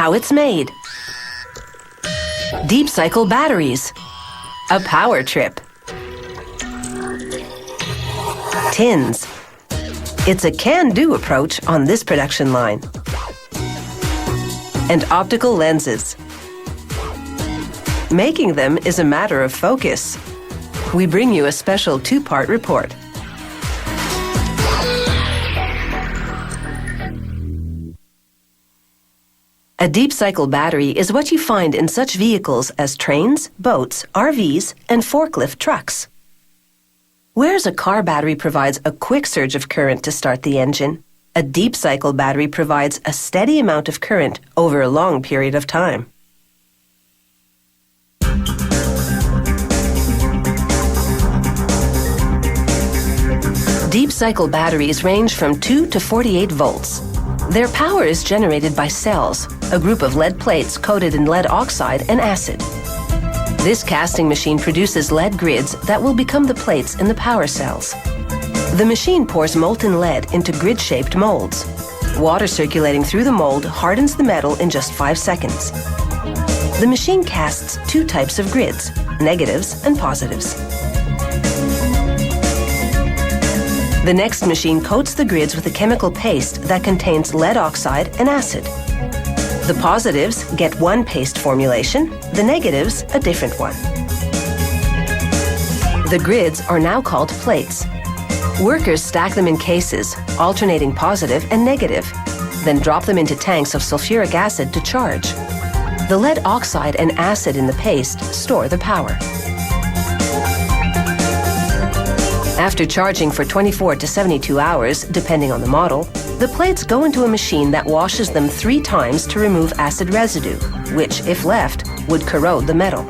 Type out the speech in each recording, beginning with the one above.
How it's made. Deep cycle batteries. A power trip. Tins. It's a can-do approach on this production line. And optical lenses. Making them is a matter of focus. We bring you a special two-part report. A deep cycle battery is what you find in such vehicles as trains, boats, RVs, and forklift trucks. Whereas a car battery provides a quick surge of current to start the engine, a deep cycle battery provides a steady amount of current over a long period of time. Deep cycle batteries range from 2 to 48 volts. Their power is generated by cells, a group of lead plates coated in lead oxide and acid. This casting machine produces lead grids that will become the plates in the power cells. The machine pours molten lead into grid-shaped molds. Water circulating through the mold hardens the metal in just 5 seconds. The machine casts two types of grids, negatives and positives. The next machine coats the grids with a chemical paste that contains lead oxide and acid. The positives get one paste formulation, the negatives a different one. The grids are now called plates. Workers stack them in cases, alternating positive and negative, then drop them into tanks of sulfuric acid to charge. The lead oxide and acid in the paste store the power. After charging for 24 to 72 hours, depending on the model, the plates go into a machine that washes them 3 times to remove acid residue, which, if left, would corrode the metal.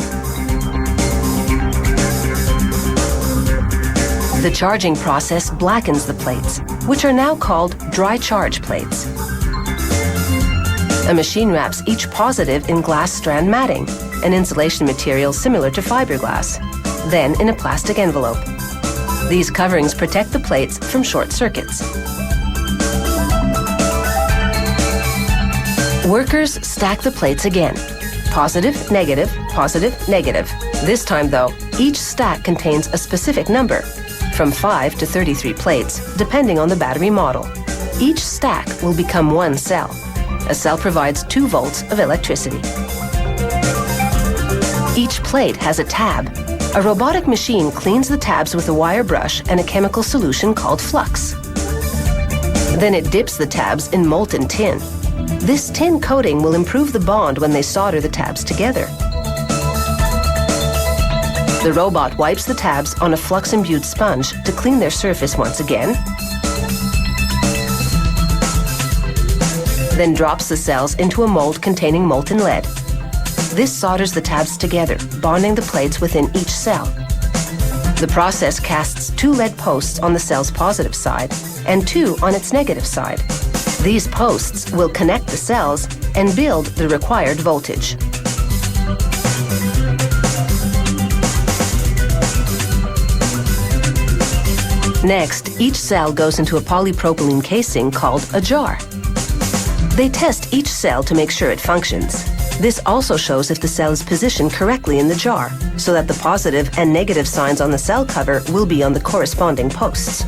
The charging process blackens the plates, which are now called dry charge plates. A machine wraps each positive in glass strand matting, an insulation material similar to fiberglass, then in a plastic envelope. These coverings protect the plates from short circuits. Workers stack the plates again. Positive, negative, positive, negative. This time, though, each stack contains a specific number, from 5 to 33 plates, depending on the battery model. Each stack will become one cell. A cell provides 2 volts of electricity. Each plate has a tab. A robotic machine cleans the tabs with a wire brush and a chemical solution called flux. Then it dips the tabs in molten tin. This tin coating will improve the bond when they solder the tabs together. The robot wipes the tabs on a flux-imbued sponge to clean their surface once again, then drops the cells into a mold containing molten lead. This solders the tabs together, bonding the plates within each cell. The process casts 2 lead posts on the cell's positive side and 2 on its negative side. These posts will connect the cells and build the required voltage. Next, each cell goes into a polypropylene casing called a jar. They test each cell to make sure it functions. This also shows if the cell is positioned correctly in the jar, so that the positive and negative signs on the cell cover will be on the corresponding posts.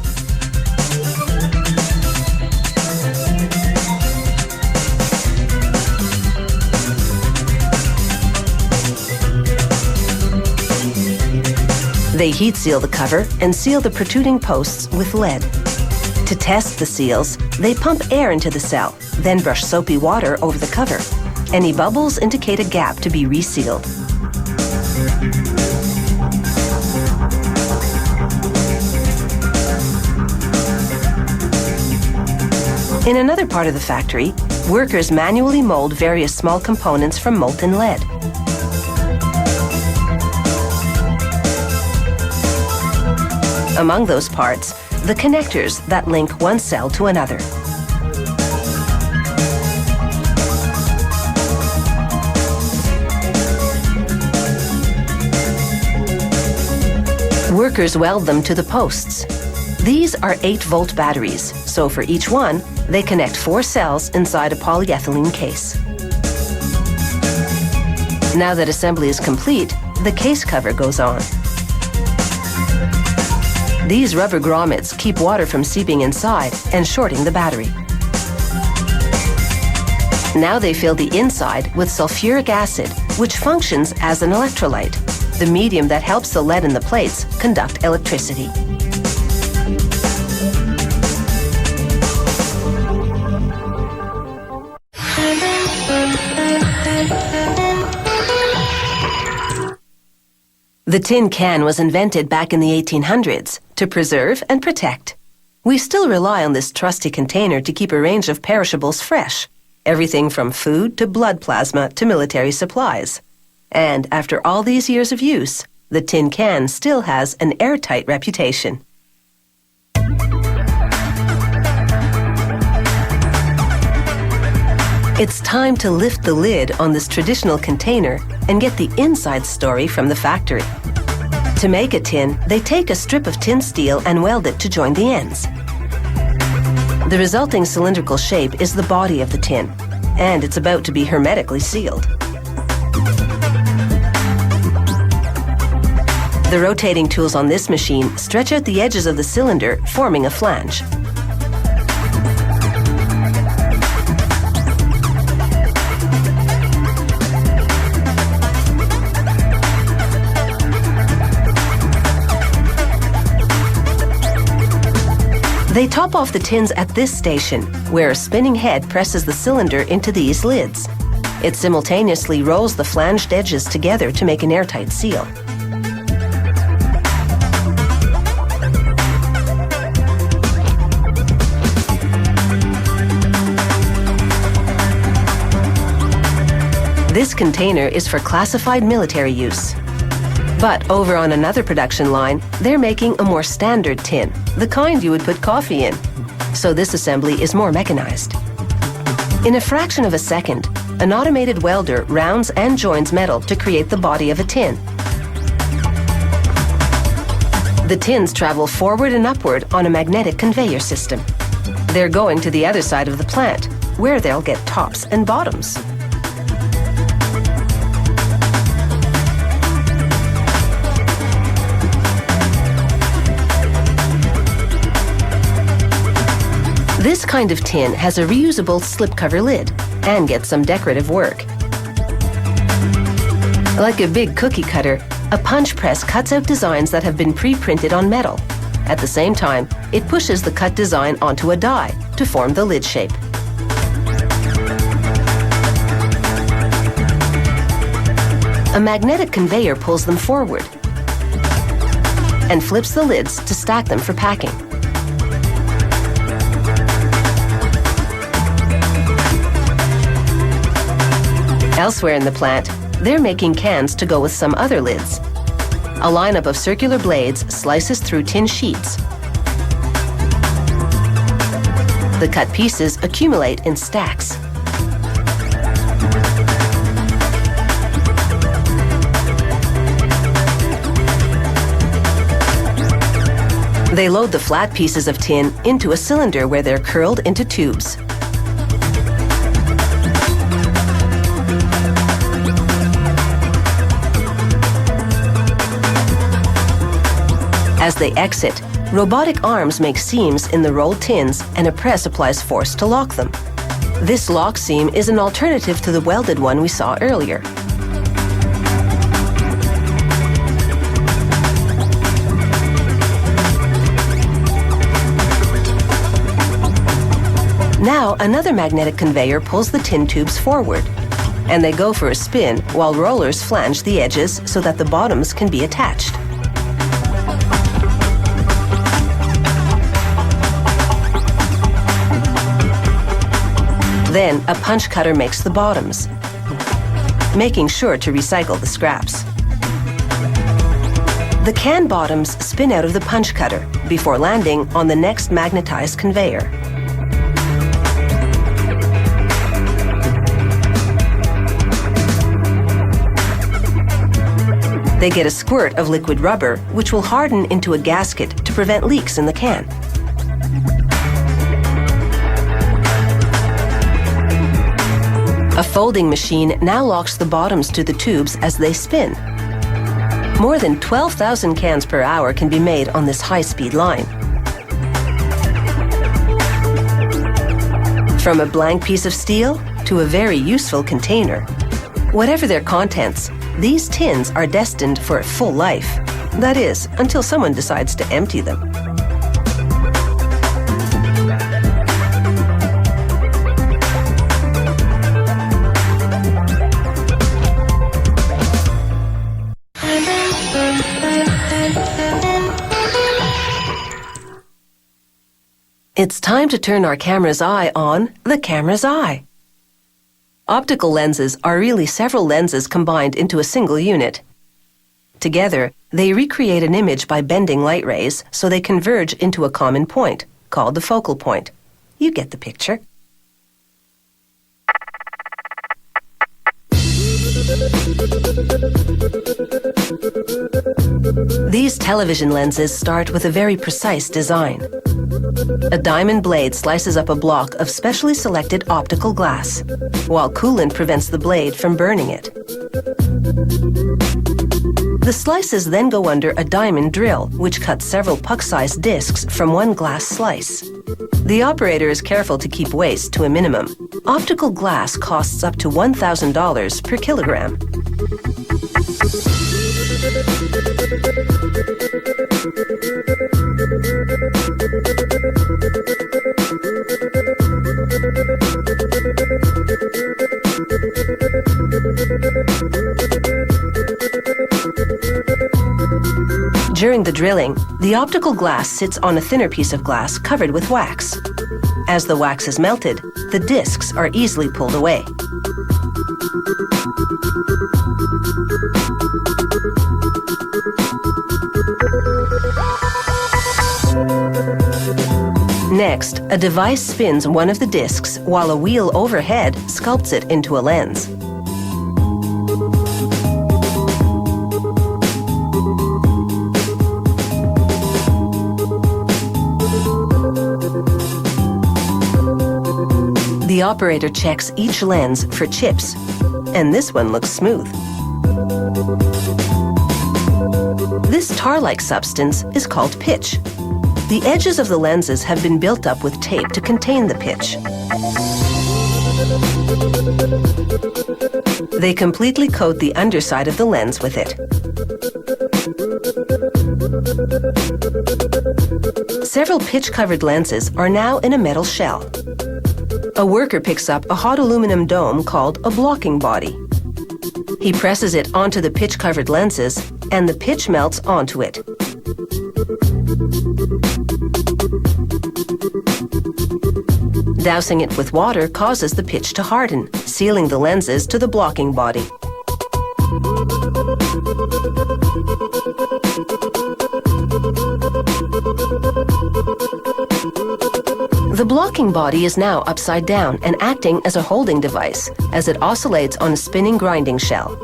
They heat seal the cover and seal the protruding posts with lead. To test the seals, they pump air into the cell, then brush soapy water over the cover. Any bubbles indicate a gap to be resealed. In another part of the factory, workers manually mold various small components from molten lead. Among those parts, the connectors that link one cell to another. Workers weld them to the posts. These are 8-volt batteries, so for each one, they connect 4 cells inside a polyethylene case. Now that assembly is complete, the case cover goes on. These rubber grommets keep water from seeping inside and shorting the battery. Now they fill the inside with sulfuric acid, which functions as an electrolyte, the medium that helps the lead in the plates conduct electricity. The tin can was invented back in the 1800s to preserve and protect. We still rely on this trusty container to keep a range of perishables fresh, everything from food to blood plasma to military supplies. And after all these years of use, the tin can still has an airtight reputation. It's time to lift the lid on this traditional container and get the inside story from the factory. To make a tin, they take a strip of tin steel and weld it to join the ends. The resulting cylindrical shape is the body of the tin, and it's about to be hermetically sealed. The rotating tools on this machine stretch out the edges of the cylinder, forming a flange. They top off the tins at this station, where a spinning head presses the cylinder into these lids. It simultaneously rolls the flanged edges together to make an airtight seal. This container is for classified military use. But over on another production line, they're making a more standard tin, the kind you would put coffee in. So this assembly is more mechanized. In a fraction of a second, an automated welder rounds and joins metal to create the body of a tin. The tins travel forward and upward on a magnetic conveyor system. They're going to the other side of the plant, where they'll get tops and bottoms. This kind of tin has a reusable slipcover lid and gets some decorative work. Like a big cookie cutter, a punch press cuts out designs that have been pre-printed on metal. At the same time, it pushes the cut design onto a die to form the lid shape. A magnetic conveyor pulls them forward and flips the lids to stack them for packing. Elsewhere in the plant, they're making cans to go with some other lids. A lineup of circular blades slices through tin sheets. The cut pieces accumulate in stacks. They load the flat pieces of tin into a cylinder where they're curled into tubes. As they exit, robotic arms make seams in the rolled tins and a press applies force to lock them. This lock seam is an alternative to the welded one we saw earlier. Now, another magnetic conveyor pulls the tin tubes forward, and they go for a spin while rollers flange the edges so that the bottoms can be attached. Then, a punch cutter makes the bottoms, making sure to recycle the scraps. The can bottoms spin out of the punch cutter before landing on the next magnetized conveyor. They get a squirt of liquid rubber, which will harden into a gasket to prevent leaks in the can. A folding machine now locks the bottoms to the tubes as they spin. More than 12,000 cans per hour can be made on this high-speed line. From a blank piece of steel to a very useful container. Whatever their contents, these tins are destined for a full life. That is, until someone decides to empty them. It's time to turn our camera's eye on the camera's eye. Optical lenses are really several lenses combined into a single unit. Together, they recreate an image by bending light rays so they converge into a common point, called the focal point. You get the picture. These television lenses start with a very precise design. A diamond blade slices up a block of specially selected optical glass, while coolant prevents the blade from burning it. The slices then go under a diamond drill, which cuts several puck-sized discs from one glass slice. The operator is careful to keep waste to a minimum. Optical glass costs up to $1,000 per kilogram. During the drilling, the optical glass sits on a thinner piece of glass covered with wax. As the wax is melted, the discs are easily pulled away. Next, a device spins one of the discs while a wheel overhead sculpts it into a lens. The operator checks each lens for chips, and this one looks smooth. This tar-like substance is called pitch. The edges of the lenses have been built up with tape to contain the pitch. They completely coat the underside of the lens with it. Several pitch-covered lenses are now in a metal shell. A worker picks up a hot aluminum dome called a blocking body. He presses it onto the pitch-covered lenses, and the pitch melts onto it. Dousing it with water causes the pitch to harden, sealing the lenses to the blocking body. The blocking body is now upside down and acting as a holding device as it oscillates on a spinning grinding shell.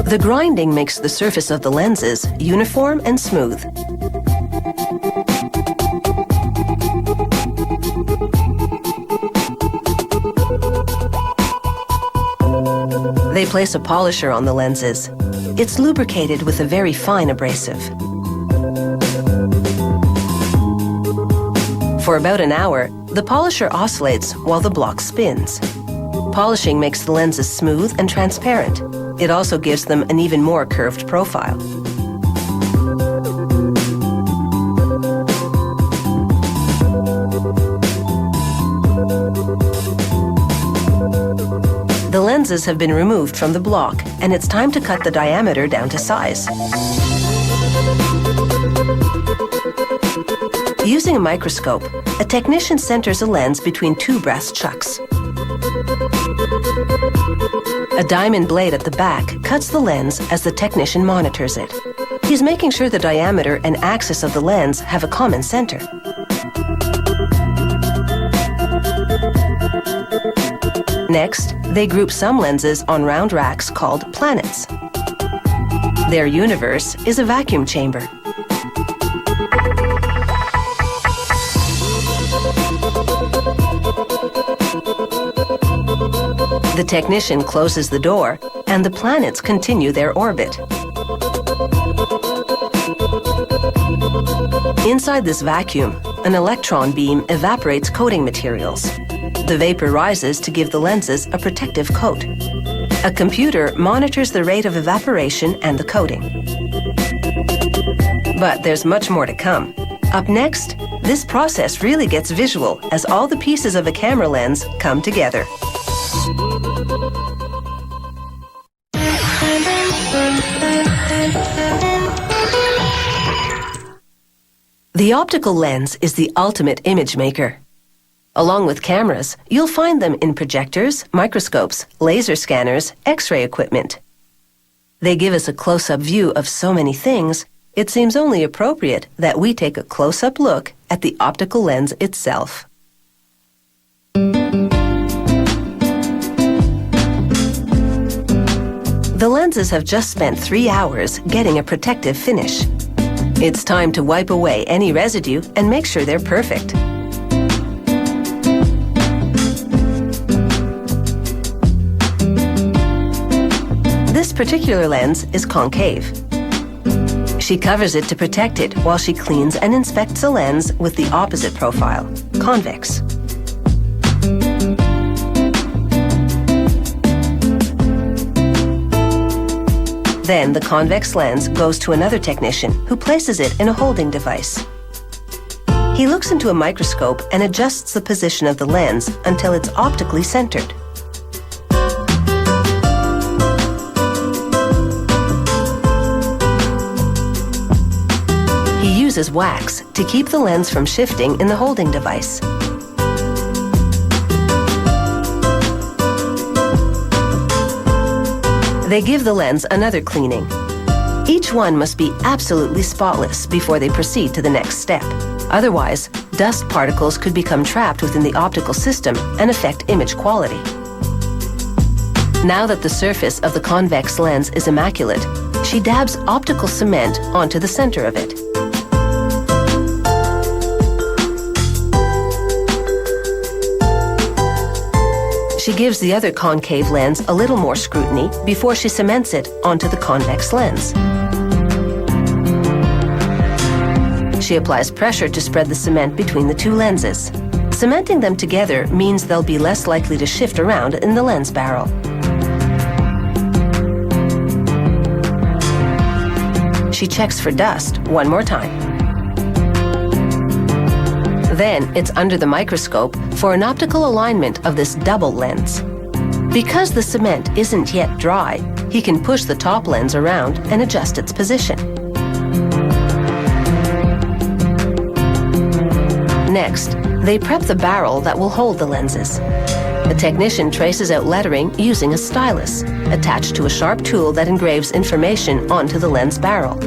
The grinding makes the surface of the lenses uniform and smooth. They place a polisher on the lenses. It's lubricated with a very fine abrasive. For about an hour, the polisher oscillates while the block spins. Polishing makes the lenses smooth and transparent. It also gives them an even more curved profile. The lenses have been removed from the block, and it's time to cut the diameter down to size. Using a microscope, a technician centers a lens between two brass chucks. A diamond blade at the back cuts the lens as the technician monitors it. He's making sure the diameter and axis of the lens have a common center. Next, they group some lenses on round racks called planets. Their universe is a vacuum chamber. The technician closes the door, and the planets continue their orbit. Inside this vacuum, an electron beam evaporates coating materials. The vapor rises to give the lenses a protective coat. A computer monitors the rate of evaporation and the coating. But there's much more to come. Up next, this process really gets visual as all the pieces of a camera lens come together. The optical lens is the ultimate image maker. Along with cameras, you'll find them in projectors, microscopes, laser scanners, X-ray equipment. They give us a close-up view of so many things, it seems only appropriate that we take a close-up look at the optical lens itself. The lenses have just spent 3 hours getting a protective finish. It's time to wipe away any residue and make sure they're perfect. This particular lens is concave. She covers it to protect it while she cleans and inspects the lens with the opposite profile, convex. Then the convex lens goes to another technician who places it in a holding device. He looks into a microscope and adjusts the position of the lens until it's optically centered. He uses wax to keep the lens from shifting in the holding device. They give the lens another cleaning. Each one must be absolutely spotless before they proceed to the next step. Otherwise, dust particles could become trapped within the optical system and affect image quality. Now that the surface of the convex lens is immaculate, she dabs optical cement onto the center of it. She gives the other concave lens a little more scrutiny before she cements it onto the convex lens. She applies pressure to spread the cement between the two lenses. Cementing them together means they'll be less likely to shift around in the lens barrel. She checks for dust one more time. Then it's under the microscope for an optical alignment of this double lens. Because the cement isn't yet dry, he can push the top lens around and adjust its position. Next, they prep the barrel that will hold the lenses. The technician traces out lettering using a stylus, attached to a sharp tool that engraves information onto the lens barrel.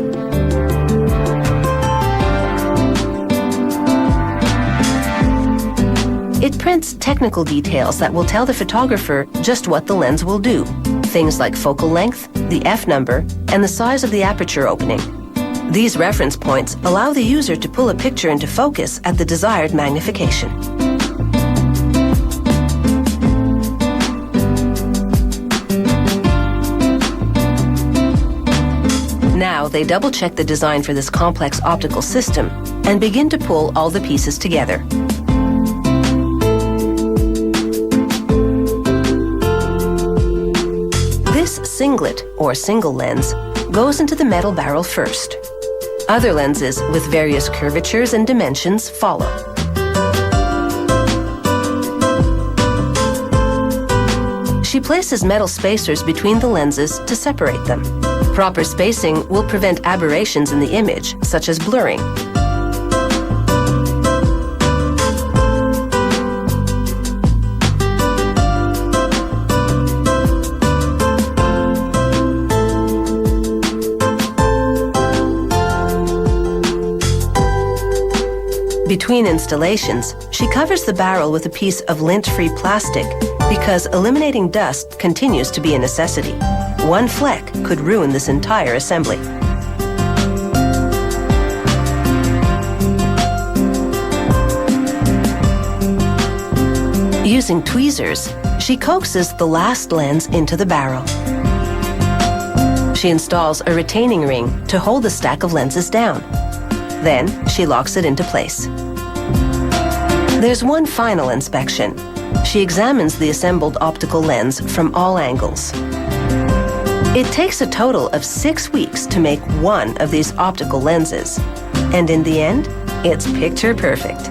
It prints technical details that will tell the photographer just what the lens will do. Things like focal length, the f number, and the size of the aperture opening. These reference points allow the user to pull a picture into focus at the desired magnification. Now they double-check the design for this complex optical system and begin to pull all the pieces together. This singlet, or single lens, goes into the metal barrel first. Other lenses with various curvatures and dimensions follow. She places metal spacers between the lenses to separate them. Proper spacing will prevent aberrations in the image, such as blurring. Between installations, she covers the barrel with a piece of lint-free plastic because eliminating dust continues to be a necessity. One fleck could ruin this entire assembly. Using tweezers, she coaxes the last lens into the barrel. She installs a retaining ring to hold the stack of lenses down. Then she locks it into place. There's one final inspection. She examines the assembled optical lens from all angles. It takes a total of 6 weeks to make one of these optical lenses, and in the end, it's picture perfect.